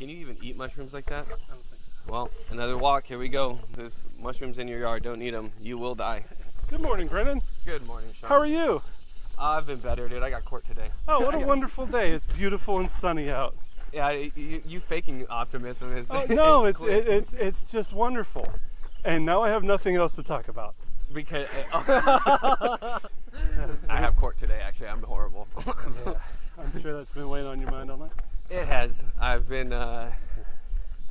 Can you even eat mushrooms like that? I don't think so. Well, another walk. Here we go. There's mushrooms in your yard. Don't eat them. You will die. Good morning, Brendan. Good morning, Shaun. How are you? I've been better, dude. I got court today. Oh, what a wonderful day. It's beautiful and sunny out. Yeah, you faking optimism is... No, it's just wonderful. And now I have nothing else to talk about. Because... I have court today, actually. I'm horrible. Yeah, I'm sure that's been weighing on your mind all night. It has. I've been... I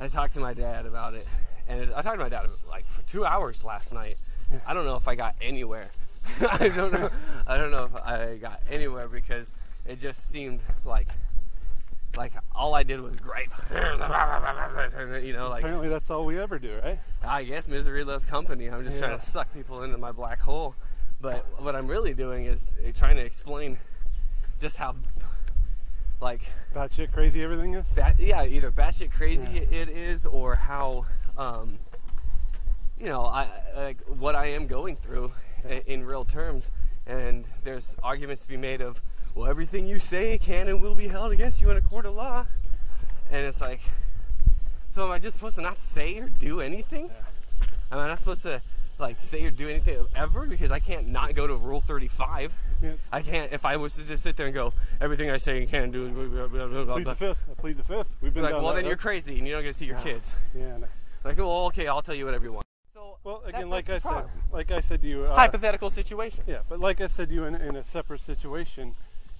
talked to my dad about it. And I talked to my dad like for 2 hours last night. Yeah. I don't know if I got anywhere. I don't know if I got anywhere because it just seemed like all I did was gripe. You know, like apparently that's all we ever do, right? I guess misery loves company. I'm just trying to suck people into my black hole. But what I'm really doing is trying to explain just how like batshit crazy everything is. Either batshit crazy it is, or how you know, like what I am going through in real terms. And there's arguments to be made of, well, everything you say can and will be held against you in a court of law. And it's like, so am I just supposed to not say or do anything? Yeah. Am I not supposed to like say or do anything ever? Because I can't not go to Rule 35. Yes. I can't, if I was to just sit there and go, everything I say and can do. Plead the fifth. I plead the fifth. We've been like, down well, that then you're crazy and you don't get to see your kids. Yeah. No. Like, well, okay, I'll tell you whatever you want. So, well, again, like I said to you, hypothetical situation. Yeah, but like I said to you in a separate situation,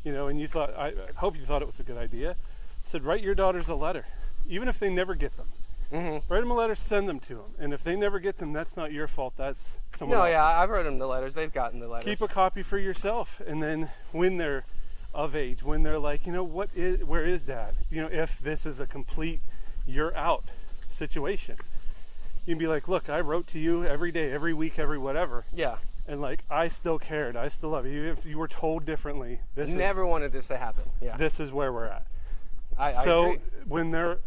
you know, and you thought, I hope you thought it was a good idea. I said, write your daughters a letter, even if they never get them. Mm-hmm. Write them a letter, send them to them, and if they never get them, that's not your fault. That's someone else's. No, yeah, I've wrote them the letters. They've gotten the letters. Keep a copy for yourself, and then when they're of age, when they're like, you know, where is Dad? You know, if this is a complete you're out situation, you can be like, look, I wrote to you every day, every week, every whatever. Yeah. And like, I still cared. I still love you. If you were told differently, never wanted this to happen. Yeah. This is where we're at. I so agree. When they're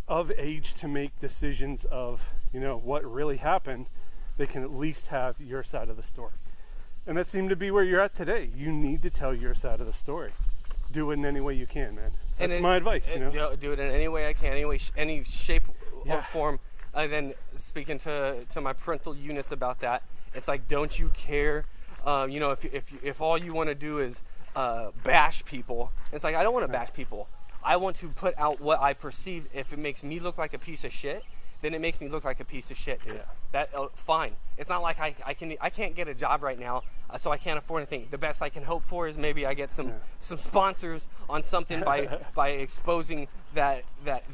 of age to make decisions of, you know, what really happened, they can at least have your side of the story. And that seemed to be where you're at today. You need to tell your side of the story. Do it in any way you can, man. That's my advice, you know? Do it in any way I can, any shape or form. And then speaking to my parental units about that, it's like, don't you care? You know, if all you want to do is bash people, it's like, I don't want to bash people. I want to put out what I perceive. If it makes me look like a piece of shit, then it makes me look like a piece of shit, dude. Yeah. That fine. It's not like I can't get a job right now, so I can't afford anything. The best I can hope for is maybe I get some sponsors on something by exposing that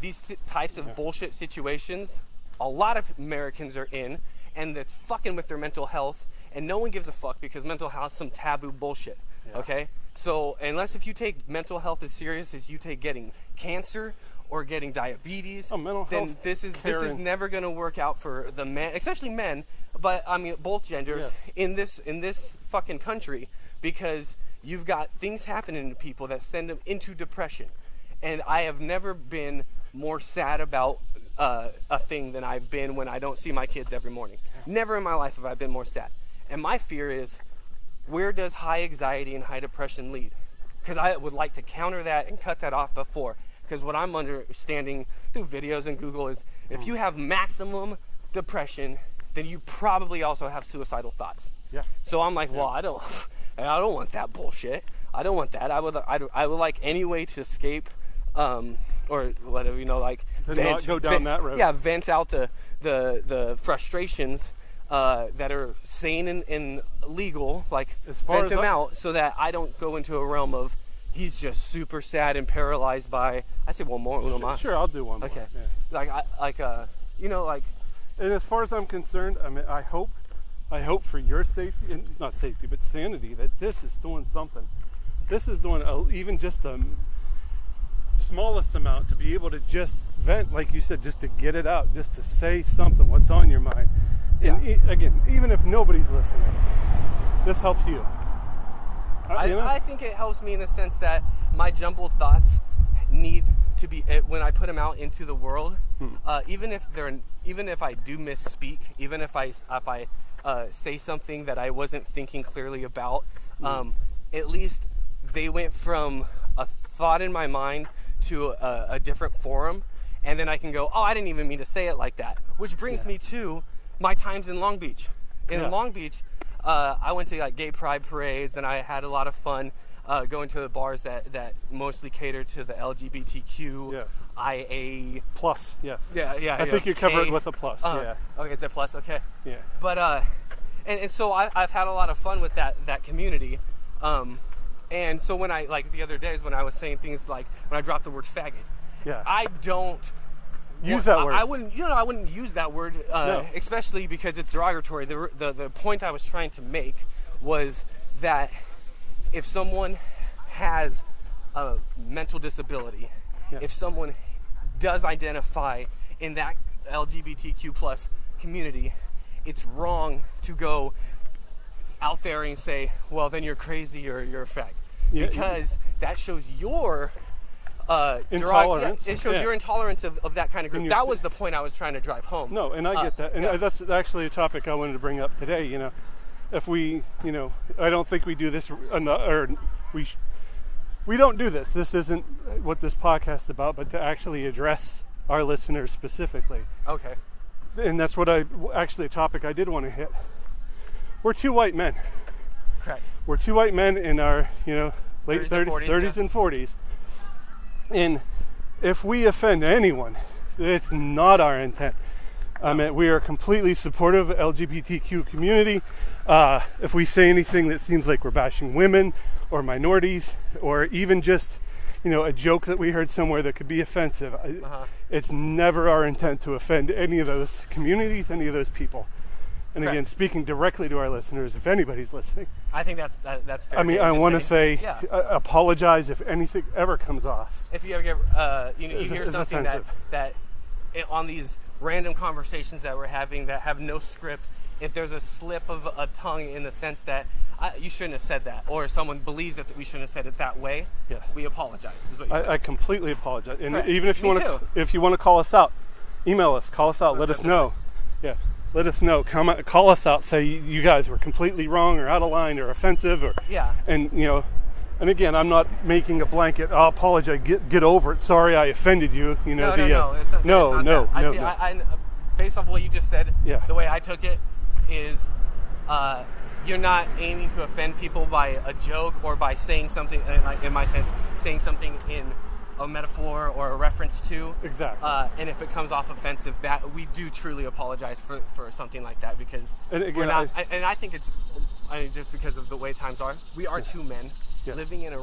these types of bullshit situations a lot of Americans are in, and that's fucking with their mental health, and no one gives a fuck because mental health is some taboo bullshit. Okay? So unless if you take mental health as serious as you take getting cancer or getting diabetes, then this is never going to work out for the men, especially men, but I mean both genders in this fucking country, because you've got things happening to people that send them into depression. And I have never been more sad about a thing than I've been when I don't see my kids every morning. Never in my life have I been more sad. And my fear is, where does high anxiety and high depression lead? Because I would like to counter that and cut that off before. Because what I'm understanding through videos and Google is, if you have maximum depression, then you probably also have suicidal thoughts. Yeah. So I'm like, well, I don't want that bullshit. I don't want that. I would like any way to escape, or whatever, you know, like not go down that road. Yeah, vent out the frustrations that are sane and legal, like vent them out, so that I don't go into a realm of he's just super sad and paralyzed by. I say one more, uno más. Sure, I'll do one more. Okay. Yeah. You know, like. And as far as I'm concerned, I mean, I hope for your safety, and not safety, but sanity, that this is doing something. This is doing even just the smallest amount to be able to just vent, like you said, just to get it out, just to say something, what's on your mind. Yeah. And again, even if nobody's listening, this helps you. I think it helps me in the sense that my jumbled thoughts need to be, when I put them out into the world, even if I do misspeak, even if I say something that I wasn't thinking clearly about, at least they went from a thought in my mind to a different forum, and then I can go, oh, I didn't even mean to say it like that. Which brings me to my times in Long Beach. In Long Beach, I went to like gay pride parades, and I had a lot of fun going to the bars that mostly cater to the LGBTQIA plus. Yes. Yeah. I think you covered it with a plus. Yeah. Okay, is that plus? Okay. Yeah. But and so I've had a lot of fun with that community. And so when I, like the other days when I was saying things like, when I dropped the word faggot, I don't use that word. I wouldn't use that word, especially because it's derogatory. The point I was trying to make was that if someone has a mental disability, if someone does identify in that LGBTQ plus community, it's wrong to go out there and say, well, then you're crazy or you're a fag. Because that shows your intolerance. It shows your intolerance of that kind of group. That was the point I was trying to drive home. No, and I get that. And that's actually a topic I wanted to bring up today. You know, if we, you know, I don't think we do this, or we don't do this. This isn't what this podcast is about, but to actually address our listeners specifically. Okay. And that's what a topic I did want to hit. We're two white men. Correct. We're two white men in our, late 30s and 40s. And if we offend anyone, it's not our intent. I mean, we are completely supportive of the LGBTQ community. If we say anything that seems like we're bashing women or minorities, or even just, a joke that we heard somewhere that could be offensive, it's never our intent to offend any of those communities, any of those people. And again, speaking directly to our listeners, if anybody's listening, I think that's fair. I mean, I want to say, apologize if anything ever comes off. If you ever get, you hear something that on these random conversations that we're having that have no script, if there's a slip of a tongue in the sense that you shouldn't have said that, or someone believes that we shouldn't have said it that way, we apologize. Is what you said. I completely apologize. And even if you want to call us out, email us, call us out, let us know. Yeah. Let us know. Call us out. Say you guys were completely wrong or out of line or offensive, or And and again, I'm not making a blanket. I'll apologize. Get over it. Sorry, I offended you. No. I based off what you just said, the way I took it is, you're not aiming to offend people by a joke or by saying something. Like in my sense, saying something in a metaphor or a reference to. Exactly. And if it comes off offensive, that we do truly apologize for something like that, because we're not. And I think it's just because of the way times are. We are two men living in a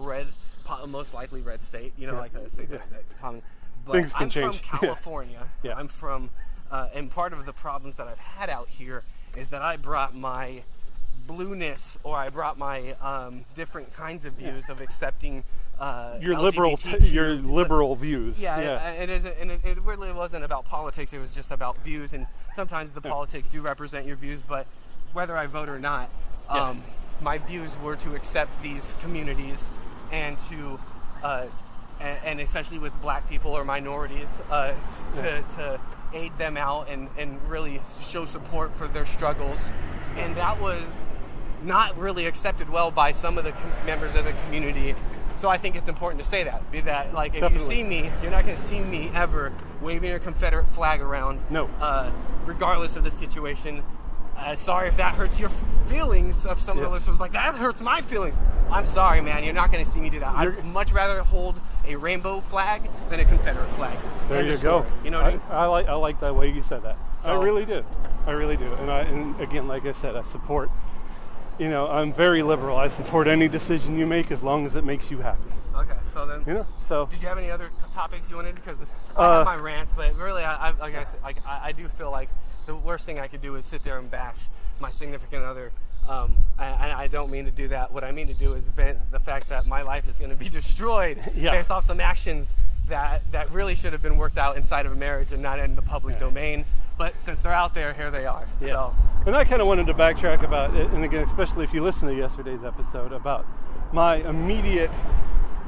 most likely red state. Like a state that common. But things can change. I'm from California. I'm from, and part of the problems that I've had out here is that I brought my blueness, or I brought my different kinds of views of accepting. Your liberal views. It really wasn't about politics. It was just about views, and sometimes the politics do represent your views. But whether I vote or not, my views were to accept these communities and to, and especially with black people or minorities, to aid them out and really show support for their struggles. And that was not really accepted well by some of the members of the community. So I think it's important to say that. Like, if you see me, you're not going to see me ever waving a Confederate flag around. No. Regardless of the situation. Sorry if that hurts your feelings of some of the listeners. Like, that hurts my feelings. I'm sorry, man. You're not going to see me do that. I'd much rather hold a rainbow flag than a Confederate flag. There you go. You know what I mean? I like that way you said that. So, I really do. And again, like I said, I support. I'm very liberal. I support any decision you make as long as it makes you happy. Okay, so then. Did you have any other topics you wanted? Because I have my rants, but really, I do feel like the worst thing I could do is sit there and bash my significant other. I don't mean to do that. What I mean to do is vent the fact that my life is going to be destroyed based off some actions that really should have been worked out inside of a marriage and not in the public domain. But since they're out there, here they are. Yeah. So. And I kind of wanted to backtrack about it, and again, especially if you listen to yesterday's episode, about my immediate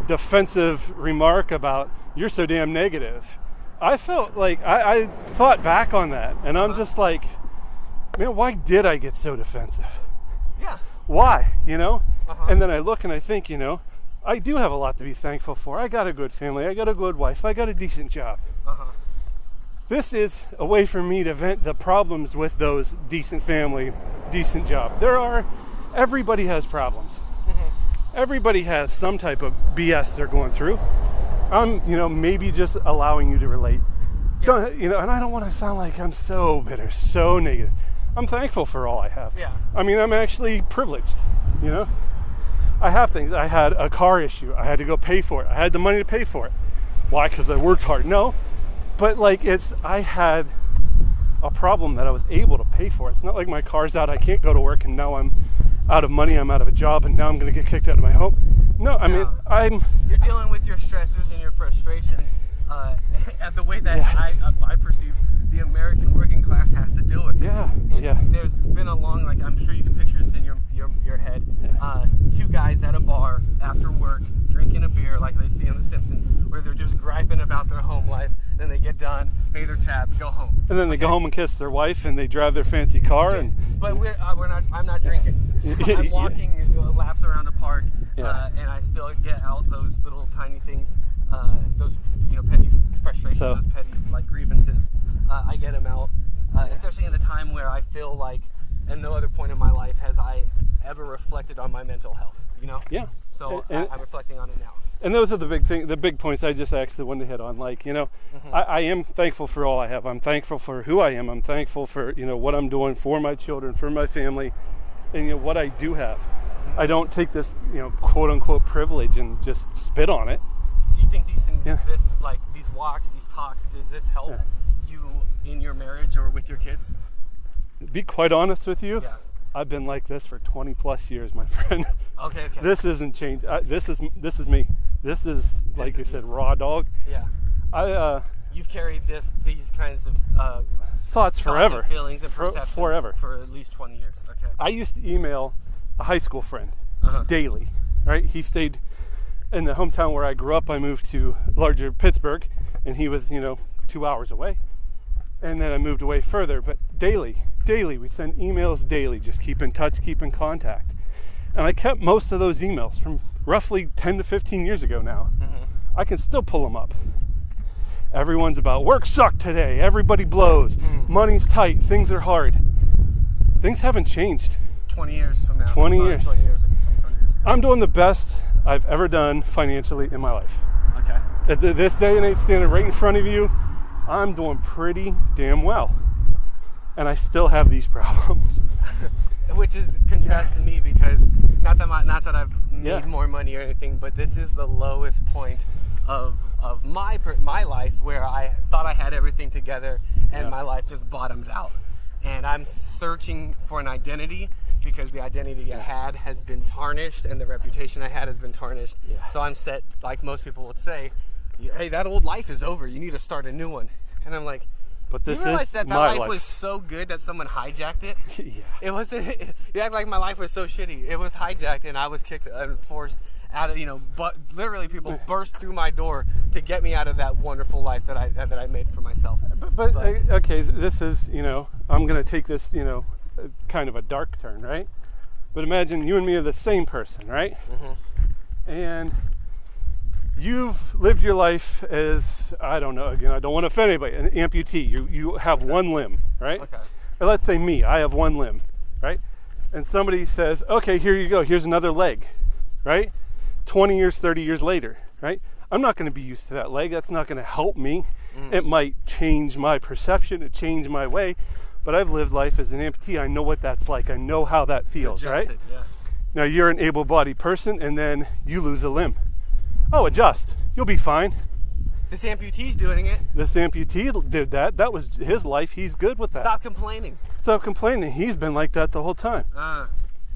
defensive remark about, you're so damn negative. I felt like, I thought back on that, and I'm just like, man, why did I get so defensive? Yeah. Why, And then I look and I think, I do have a lot to be thankful for. I got a good family, I got a good wife, I got a decent job. this is a way for me to vent the problems with those decent family, decent job. Everybody has problems. Everybody has some type of BS they're going through. I'm, maybe just allowing you to relate. Yeah. And I don't want to sound like I'm so bitter, so negative. I'm thankful for all I have. Yeah. I mean, I'm actually privileged, I have things. I had a car issue. I had to go pay for it. I had the money to pay for it. Why? Because I worked hard. No. But I had a problem that I was able to pay for. It's not like my car's out, I can't go to work, and now I'm out of money, I'm out of a job, and now I'm going to get kicked out of my home. No, I mean, You're dealing with your stressors and your frustrations at the way that I perceive the American working class has to deal with it. And there's been a long, I'm sure you can picture this in your head, two guys at a bar after work, drinking a beer like they see in The Simpsons, where they're just griping about their home life. Then they get done, pay their tab, go home. And then they go home and kiss their wife, and they drive their fancy car. Okay. But I'm not drinking. So I'm walking laps around a park, and I still get out those little tiny things, those petty frustrations, those petty grievances. I get them out, especially in a time where I feel like, at no other point in my life has I ever reflected on my mental health. Yeah. So I'm reflecting on it now. And those are the big points I just actually wanted to hit on. I am thankful for all I have. I'm thankful for who I am. I'm thankful for, what I'm doing for my children, for my family, and, what I do have. I don't take this, quote unquote privilege and just spit on it. Do you think these things, these walks, these talks, does this help you in your marriage or with your kids? To be quite honest with you, I've been like this for 20 plus years, my friend. Okay. This isn't changed. This is me. This is, like you said, raw dog. Yeah. You've carried these kinds of thoughts forever, and feelings and perceptions forever, for at least 20 years. Okay. I used to email a high school friend daily. Right? He stayed in the hometown where I grew up. I moved to larger Pittsburgh, and he was 2 hours away. And then I moved away further, but daily, we send emails daily. Just keep in touch, keep in contact. And I kept most of those emails from roughly 10 to 15 years ago now. I can still pull them up. Everyone's about work sucked today. Everybody blows. Money's tight. Things are hard. Things haven't changed. 20 years from now. 20 years. 20 years ago. I'm doing the best I've ever done financially in my life. Okay. At this day and age, standing right in front of you, I'm doing pretty damn well. And I still have these problems. Which is contrast to me, because not that I've made more money or anything, but this is the lowest point of my life, where I thought I had everything together, and my life just bottomed out. And I'm searching for an identity, because the identity I had has been tarnished, and the reputation I had has been tarnished. So I'm set, like most people would say, hey, that old life is over. You need to start a new one. And I'm like, but this you realize is that my life was so good that someone hijacked it? It wasn't. You act like my life was so shitty. It was hijacked, and I was kicked and forced out of. But literally, people burst through my door to get me out of that wonderful life that I made for myself. But okay, this is I'm gonna take this kind of a dark turn, right? But imagine you and me are the same person, right? And you've lived your life as, I don't know, again, I don't want to offend anybody, an amputee. You have one limb, right? Okay. Or let's say me, I have one limb, right? And somebody says, okay, here you go, here's another leg, right? 20 years, 30 years later, right? I'm not going to be used to that leg. That's not going to help me. It might change my perception, it change my way, but I've lived life as an amputee. I know what that's like. I know how that feels, right? Yeah. Now you're an able-bodied person, and then you lose a limb. Oh, adjust. You'll be fine. This amputee's doing it. This amputee did that. That was his life. He's good with that. Stop complaining. Stop complaining. He's been like that the whole time.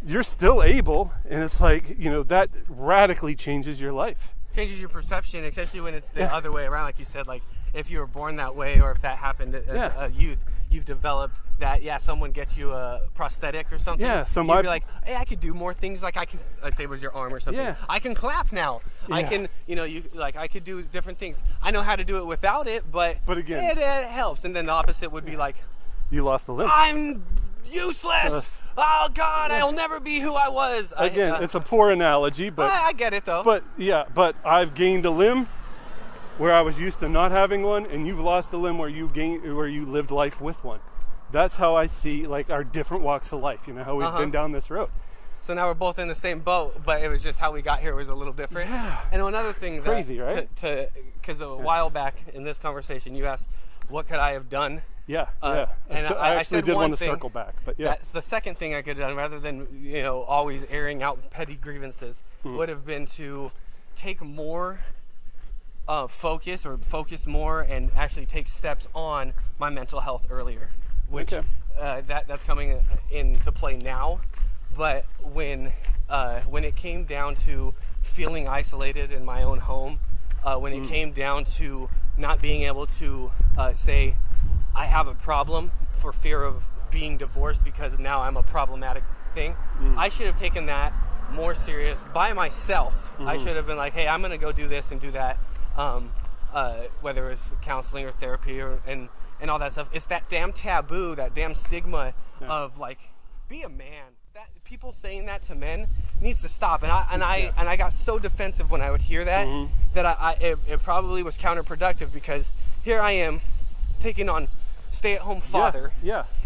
You're still able, and it's like, that radically changes your life. Changes your perception, especially when it's the other way around, like you said, like if you were born that way, or if that happened as a youth, you've developed that, someone gets you a prosthetic or something. So you'd be like, hey, I could do more things. Like I can, let's say it was your arm or something. I can clap now. I can, I could do different things. I know how to do it without it, but again, it helps. And then the opposite would be like, you lost a limb. I'm useless. Oh God, I'll never be who I was. Again, it's a poor analogy, but I get it though. But I've gained a limb, where I was used to not having one, and you've lost a limb where you lived life with one. That's how I see like our different walks of life. You know how we've been down this road. So now we're both in the same boat, but it was just how we got here was a little different. Yeah. And another thing that, crazy, right? Because a while back in this conversation, you asked, what could I have done? Yeah, And I actually said did one want to thing, circle back, but yeah. That's the second thing I could have done, rather than always airing out petty grievances, would have been to take more focus more and actually take steps on my mental health earlier, which that's coming into play now. But when it came down to feeling isolated in my own home, when it came down to not being able to say I have a problem for fear of being divorced because now I'm a problematic thing, I should have taken that more serious by myself. I should have been like, hey, I'm going to go do this and do that, whether it's counseling or therapy and all that stuff. It's that damn taboo, that damn stigma of like, be a man. That people saying that to men needs to stop. And I got so defensive when I would hear that that it probably was counterproductive, because here I am taking on stay-at-home father,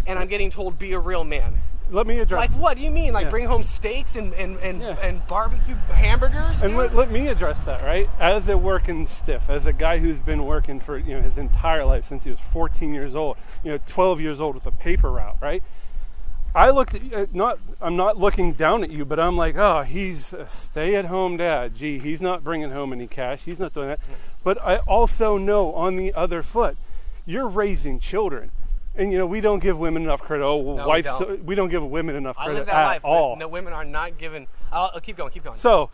and I'm getting told be a real man. Let me address. Like, what do you mean? Like, bring home steaks and barbecue hamburgers? And let me address that, right? As a working stiff, as a guy who's been working for his entire life since he was 14 years old, 12 years old with a paper route, right? I looked at I'm not looking down at you, but I'm like, oh, he's a stay-at-home dad. Gee, he's not bringing home any cash. He's not doing that. But I also know, on the other foot, you're raising children. And, we don't give women enough credit. We don't give women enough credit I live that life, all. No, women are not given. I'll keep going. So,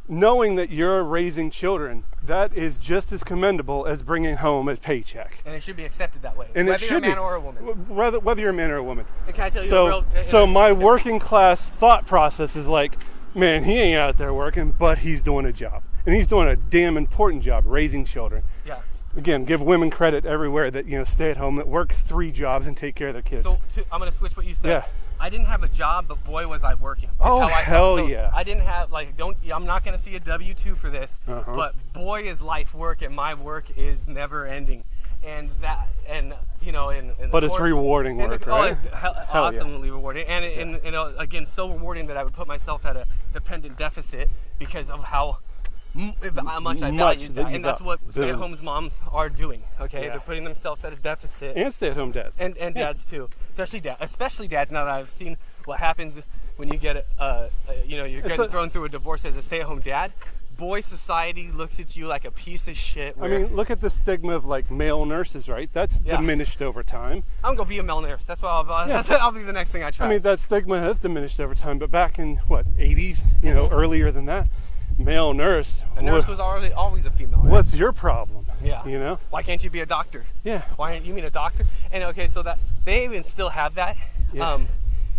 knowing that you're raising children, that is just as commendable as bringing home a paycheck. And it should be accepted that way, and whether you're a man or a woman. Whether you're a man or a woman. And can I tell you So my working class thought process is like, man, he ain't out there working, but he's doing a job. And he's doing a damn important job, raising children. Yeah. Again, give women credit everywhere that stay at home, that work 3 jobs and take care of their kids. So I'm going to switch what you said. Yeah. I didn't have a job, but boy was I working. Oh, hell yeah. I didn't have I'm not going to see a W-2 for this, but boy is life work, and my work is never ending. And but it's rewarding work, right? It's awesomely rewarding, and again, so rewarding that I would put myself at a dependent deficit because of how much I value that. And that's what stay-at-home moms are doing. Okay, they're putting themselves at a deficit. And stay-at-home dads. And dads too, especially dads. Now that I've seen what happens when you get you're getting thrown through a divorce as a stay-at-home dad. Boy, society looks at you like a piece of shit. I mean, look at the stigma of like male nurses, right? That's diminished over time. I'm gonna be a male nurse. That's what I'll be the next thing I try. I mean, that stigma has diminished over time, but back in 80s, earlier than that, male nurse. A nurse was always a female. Right? What's your problem? Yeah. Why can't you be a doctor? Yeah. Why aren't you mean a doctor? And okay, so that they even still have that. Yeah.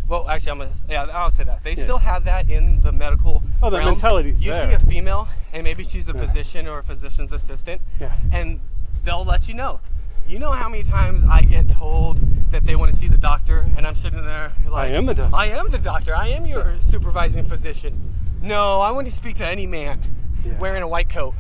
Well, actually, I'll say that. They still have that in the medical realm. The mentality's you there. See a female, and maybe she's a physician or a physician's assistant, and they'll let you know. You know how many times I get told that they want to see the doctor, and I'm sitting there like, I am the doctor. I am the doctor. I am your supervising physician. No, I want to speak to any man wearing a white coat.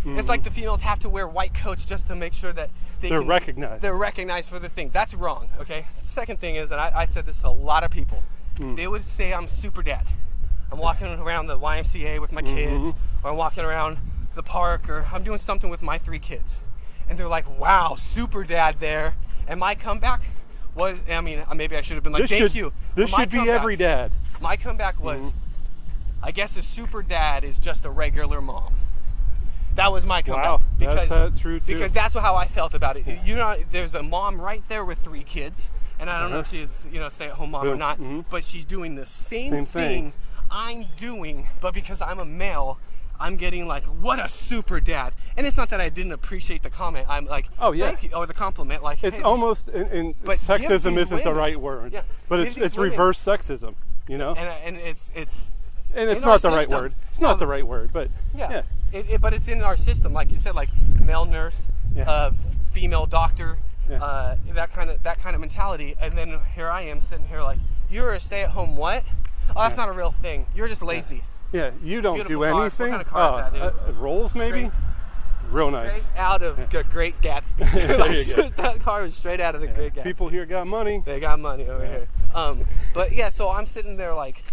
It's like the females have to wear white coats just to make sure that they're recognized. They're recognized for the thing. That's wrong, okay? Second thing is, and I said this to a lot of people, they would say I'm super dad. I'm walking around the YMCA with my kids, or I'm walking around the park, or I'm doing something with my 3 kids. And they're like, wow, super dad there. And my comeback was, maybe I should have been like, thank you. This should be every dad. My comeback was, I guess a super dad is just a regular mom. That was my comeback. Wow, that's true too. Because that's how I felt about it. There's a mom right there with 3 kids, and I don't know if she's a stay-at-home mom or not, but she's doing the same thing I'm doing, but because I'm a male, I'm getting like, what a super dad. And it's not that I didn't appreciate the comment. I'm like, thank you, or the compliment. Like, it's almost, but sexism isn't the right word, but it's reverse sexism, And it's not the right word. It's not the right word, but but it's in our system, like you said, like male nurse, female doctor, that kind of mentality. And then here I am sitting here like, you're a stay-at-home what? Oh, that's not a real thing. You're just lazy. Yeah, you don't Beautiful do anything. What kind of car is that, dude? Rolls maybe. real nice. Straight out of Great Gatsby. There you go. That car was straight out of the Great Gatsby. People here got money. They got money over here. But yeah, so I'm sitting there like,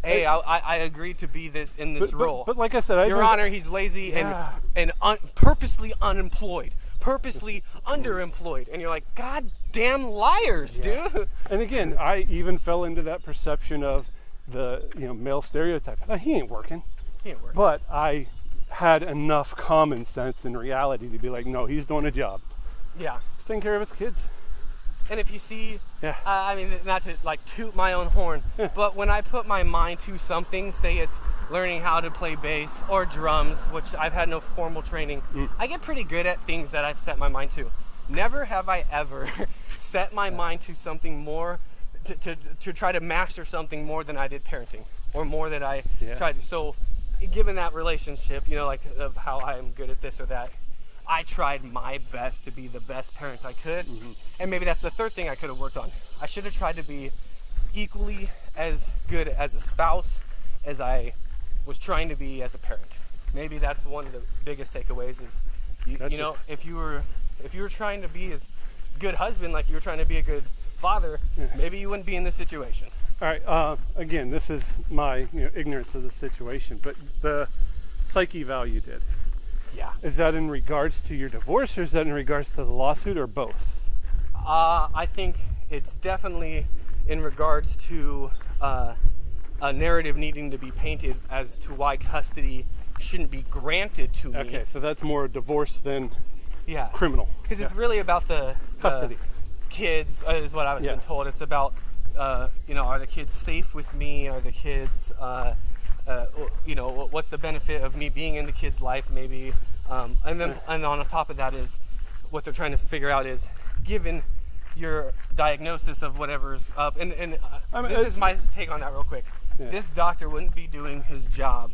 hey, I agreed to be in this role. But like I said, Your Honor, he's lazy and purposely unemployed, purposely underemployed, and you're like, God damn liars, dude. And again, I even fell into that perception of the male stereotype. He ain't working. But I had enough common sense and reality to be like, no, he's doing a job. Yeah. He's taking care of his kids. And if you see, I mean, not to like toot my own horn, but when I put my mind to something, say it's learning how to play bass or drums, which I've had no formal training, I get pretty good at things that I've set my mind to. Never have I ever set my mind to something more, to try to master something more than I did parenting, or more that I tried to. So given that relationship, like of how I'm good at this or that, I tried my best to be the best parent I could. And maybe that's the third thing I could have worked on. I should have tried to be equally as good as a spouse as I was trying to be as a parent. Maybe that's one of the biggest takeaways is, if you were trying to be a good husband like you were trying to be a good father, maybe you wouldn't be in this situation. All right, again, this is my ignorance of the situation, but the psych eval you did. Yeah. Is that in regards to your divorce, or is that in regards to the lawsuit, or both? I think it's definitely in regards to a narrative needing to be painted as to why custody shouldn't be granted to me. Okay, so that's more divorce than criminal. Because it's really about the custody. Kids, is what I was being told. It's about, are the kids safe with me? Are the kids... what's the benefit of me being in the kid's life, maybe, and on top of that is what they're trying to figure out is, given your diagnosis of whatever's up, and this is my take on that real quick. This doctor wouldn't be doing his job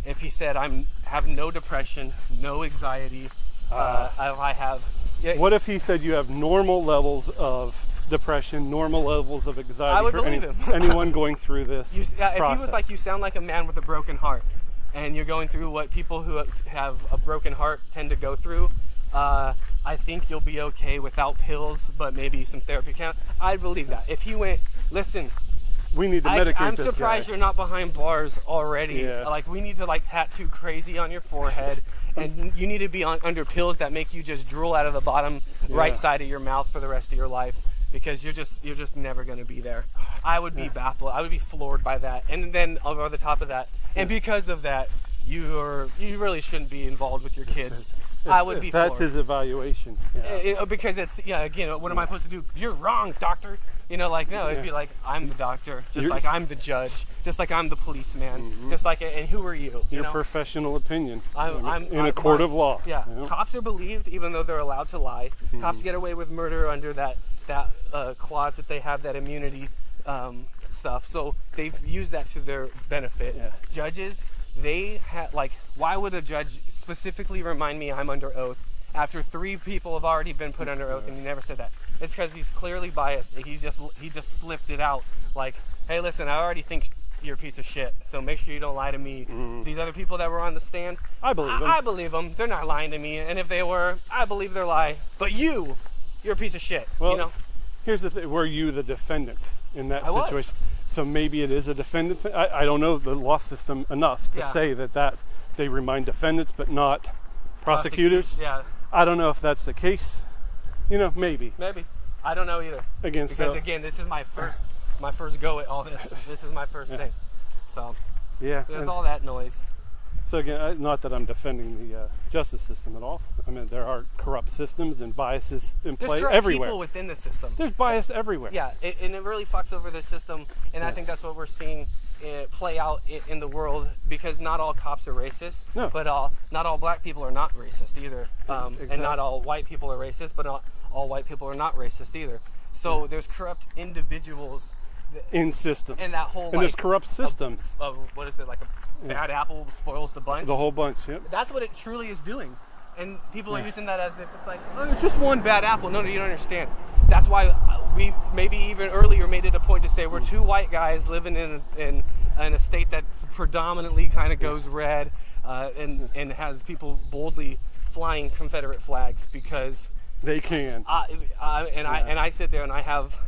if he said I have no depression, no anxiety. I have. What if he said you have normal levels of depression, normal levels of anxiety? I would believe him. Anyone going through this if process. he was like, you sound like a man with a broken heart, and you're going through what people who have a broken heart tend to go through, I think you'll be okay without pills, but maybe some therapy. I'd believe that. If he went, listen, we need to medicate I'm this surprised guy. You're not behind bars already. Like, we need to tattoo crazy on your forehead, and you need to be under pills that make you just drool out of the bottom right side of your mouth for the rest of your life. Because you're just never going to be there. I would be baffled. I would be floored by that. And then over the top of that, and because of that, you really shouldn't be involved with your kids. I would be floored. That's his evaluation. Because it's again, what am I supposed to do? You're wrong, doctor. No, it'd be like, I'm the doctor, just like I'm the judge, just like I'm the policeman, just like, and who are you? Your professional opinion. I'm in a court of law. Yeah, cops are believed even though they're allowed to lie. Cops get away with murder under that clause that they have, that immunity stuff. So they've used that to their benefit. Judges, they why would a judge specifically remind me I'm under oath after 3 people have already been put under oath and he never said that? It's because he's clearly biased. He just slipped it out. Like, hey, listen, I already think you're a piece of shit, so make sure you don't lie to me. These other people that were on the stand, I believe them. I believe them. They're not lying to me, and if they were, I believe their lie. But you're a piece of shit. Well, here's the thing. Were you the defendant in that situation? So maybe it is a defendant thing. I don't know the law system enough to say that they remind defendants but not prosecutors. I don't know if that's the case. Maybe. Maybe. I don't know either. Again, this is my first go at all this. This is my first thing. So there's all that noise. So again, not that I'm defending the justice system at all. I mean, there are corrupt systems and biases in play everywhere. There's people within the system. There's bias everywhere. Yeah, and it really fucks over the system. And I think that's what we're seeing play out in the world, because not all cops are racist. No. But not all black people are not racist either. Exactly. And not all white people are racist, but not all white people are not racist either. So there's corrupt individuals in system. And that whole there's corrupt systems. Of what is it, like a bad apple spoils the bunch? The whole bunch, That's what it truly is doing. And people are using that as if it's like, oh, it's just one bad apple. No, you don't understand. That's why we maybe even earlier made it a point to say we're 2 white guys living in a state that predominantly kind of goes red. and has people boldly flying Confederate flags because they can. I sit there and I have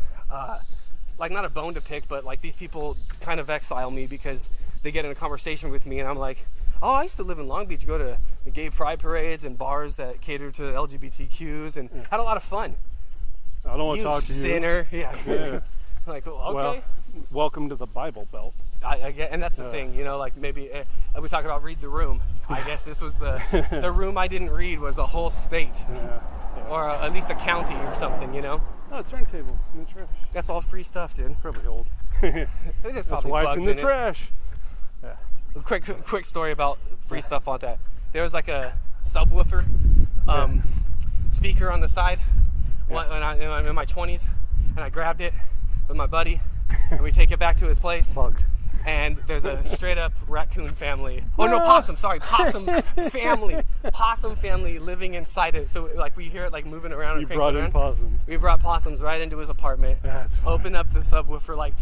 like not a bone to pick, but like these people kind of exile me because they get in a conversation with me and I'm like, oh, I used to live in Long Beach, go to gay pride parades and bars that cater to LGBTQs and had a lot of fun. I don't want to talk to you. Sinner. Yeah. Like, well, okay. Well, welcome to the Bible Belt. I get, and that's the thing, you know, like maybe we talk about read the room. I guess this was the room I didn't read was a whole state, or at least a county or something, you know. Oh, turntable in the trash. That's all free stuff, dude. Probably old. That's why it's in the trash. Yeah. A quick story about free stuff on that. There was like a subwoofer speaker on the side when I'm in my 20s, and I grabbed it with my buddy, and we take it back to his place. Bugged. And there's a straight up raccoon family. Oh no, possum family living inside it. So like we hear it like moving around. You brought in possums. We brought possums right into his apartment. That's funny. Open up the subwoofer like,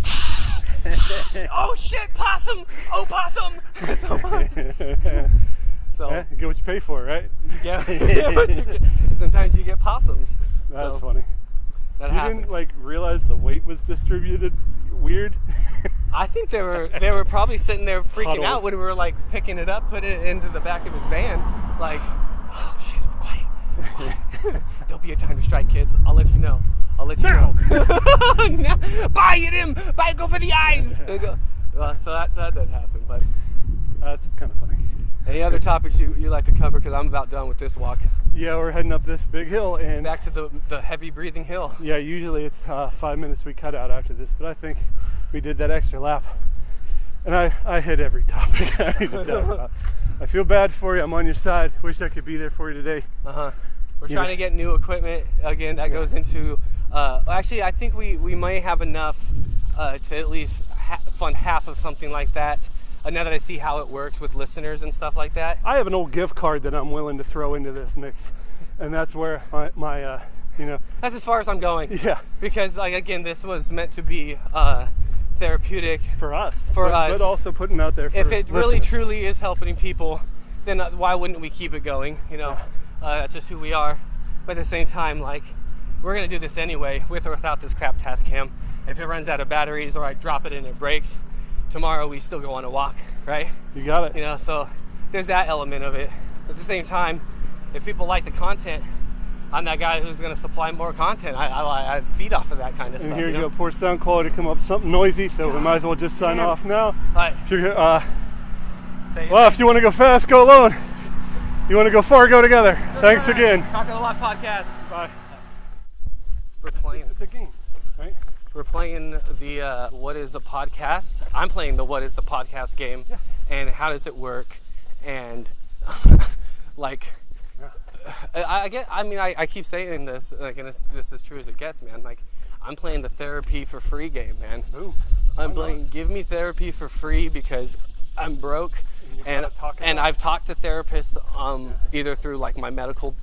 oh shit, possum! Oh possum! So you get what you pay for, right? Yeah, what you get. Sometimes you get possums. That's funny. That happens. Didn't like realize the weight was distributed weird. I think they were probably sitting there freaking Huddled. out when we were like picking it up, putting it into the back of his van. Like, oh shit, quiet. There'll be a time to strike, kids. I'll let you know. Now. Buy him. Go for the eyes. So that did happen, but that's kind of funny. Any other topics you like to cover? Because I'm about done with this walk. Yeah, we're heading up this big hill and back to the heavy breathing hill. Yeah, usually it's 5 minutes we cut out after this, but I think we did that extra lap. And I hit every topic I need to talk about. I feel bad for you. I'm on your side. Wish I could be there for you today. We're trying to get new equipment again. That goes into. Actually, I think we may have enough to at least fund half of something like that. Now that I see how it works with listeners and stuff like that. I have an old gift card that I'm willing to throw into this mix, and that's where my that's as far as I'm going. Yeah. Because like again, this was meant to be therapeutic for us. But also putting out there for if it listeners. really truly is helping people, then why wouldn't we keep it going? You know, that's just who we are. But at the same time, like we're gonna do this anyway, with or without this crap task cam. If it runs out of batteries or I drop it and it breaks, tomorrow we still go on a walk, right? You got it. You know, so there's that element of it. At the same time, if people like the content, I'm that guy who's going to supply more content. I feed off of that kind of and stuff. Here you go, poor sound quality come up something noisy, so we might as well just sign off now. If you want to go fast, go alone. You want to go far, go together. Thanks again. Cock of the Walk Podcast. Bye. We're playing. It's a game, right? We're playing the What is the Podcast? I'm playing the What is the Podcast game. Yeah. And how does it work? And like, I keep saying this, like, and it's just as true as it gets, man. Like, I'm playing the therapy for free game, man. Ooh, I'm playing give me therapy for free because I'm broke, and I've talked to therapists either through like my medical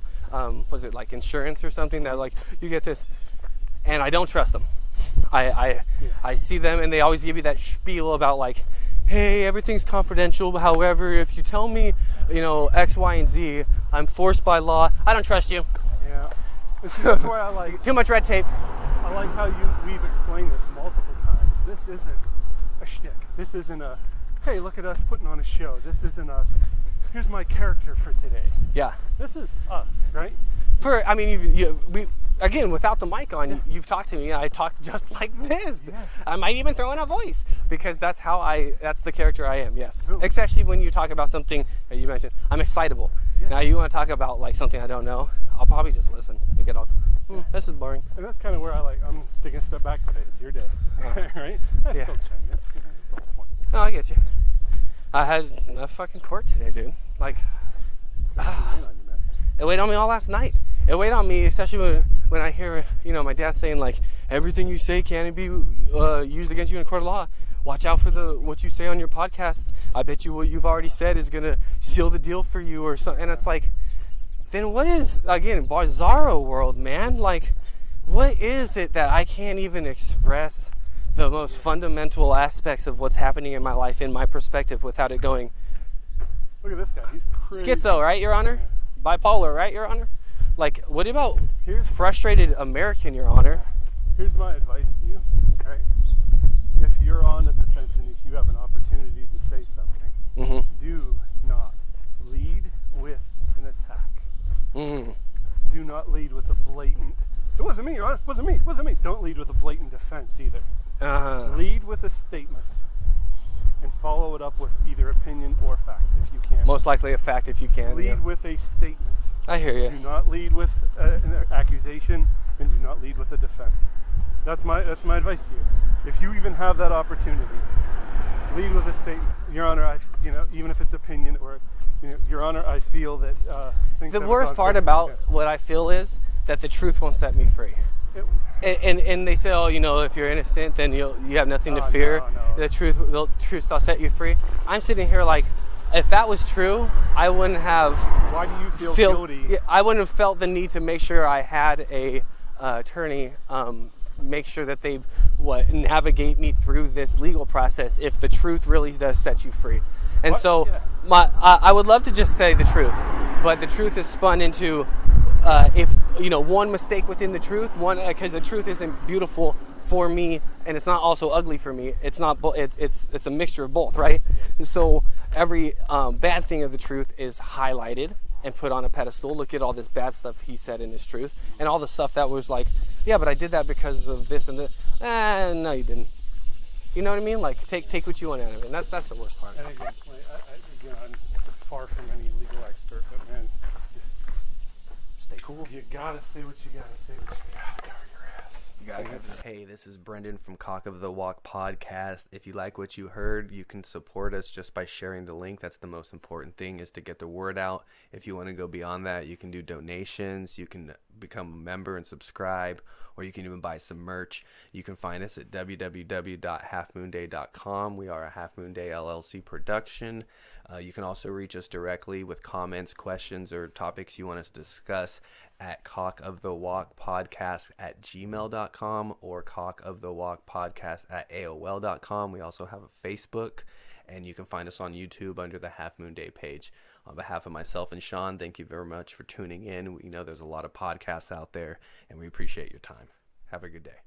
was it like insurance or something that like you get this, and I don't trust them. I see them and they always give you that spiel about like, hey, everything's confidential. However, if you tell me, you know, X, Y, and Z, I'm forced by law. I don't trust you. Yeah. That's why I like too much red tape. I like how we've explained this multiple times. This isn't a shtick. This isn't a, hey, look at us putting on a show. This isn't us. Here's my character for today. Yeah. This is us, right? We again, without the mic on, you've talked to me. I talk just like this. Yeah. I might even throw in a voice because that's the character I am. Yes. Cool. Especially when you talk about something that you mentioned. I'm excitable. Yeah. Now you want to talk about like something I don't know, I'll probably just listen and get all, this is boring. And that's kind of where I'm taking a step back today. It's your day, right? That's still changing. That's the whole point. No, I get you. I had a fucking court today, dude. Like, it weighed on me all last night. It weighed on me, especially when I hear, my dad saying like, everything you say can be used against you in a court of law. Watch out for what you say on your podcast. I bet you what you've already said is gonna seal the deal for you or something. And it's like, then what is, again, bizarro world, man? Like, what is it that I can't even express the most fundamental aspects of what's happening in my life, in my perspective, without it going, Look at this guy. He's crazy. Schizo, right, Your Honor? Yeah. Bipolar, right, Your Honor? Like, what about Here's frustrated American, Your Honor? Here's my advice to you, right? If you're on the defense and if you have an opportunity to say something, do not lead with an attack. Do not lead with a blatant, it wasn't me, Your Honor, it wasn't me, it wasn't me. Don't lead with a blatant defense either. Lead with a statement and follow it up with either opinion or fact if you can. Most likely a fact if you can. Lead with a statement. I hear you. Do not lead with an accusation and do not lead with a defense. That's my advice to you. If you even have that opportunity, lead with a statement. Your Honor, even if it's opinion or, Your Honor, I feel that things. The worst part about what I feel is that the truth won't set me free. And they say, oh, if you're innocent, then you have nothing to fear. No. The truth will set you free. I'm sitting here like, if that was true, I wouldn't have. Why do you feel guilty? I wouldn't have felt the need to make sure I had a attorney, make sure that they navigate me through this legal process if the truth really does set you free. And I would love to just say the truth, but the truth is spun into if one mistake within the truth, because the truth isn't beautiful for me and it's not also ugly for me. It's not. It's a mixture of both, right? So every bad thing of the truth is highlighted and put on a pedestal. Look at all this bad stuff he said in his truth, and all the stuff that was like, yeah, but I did that because of this and this. No, you didn't. You know what I mean? Like, take what you want out of it, and that's the worst part. And again, I'm far from any legal expert, but man, just stay cool. You gotta say what you gotta say, but you gotta cover your ass. You gotta. Hey, this is Brendan from Cock of the Walk Podcast. If you like what you heard, you can support us just by sharing the link. That's the most important thing, is to get the word out. If you want to go beyond that, you can do donations. You can become a member and subscribe, or you can even buy some merch. You can find us at www.halfmoonday.com. We are a Half Moon Day LLC production. You can also reach us directly with comments, questions, or topics you want us to discuss at CockoftheWalkPodcast@gmail.com or CockoftheWalkPodcast@AOL.com. We also have a Facebook, and you can find us on YouTube under the Half Moon Day page. On behalf of myself and Shaun, thank you very much for tuning in. We know there's a lot of podcasts out there, and we appreciate your time. Have a good day.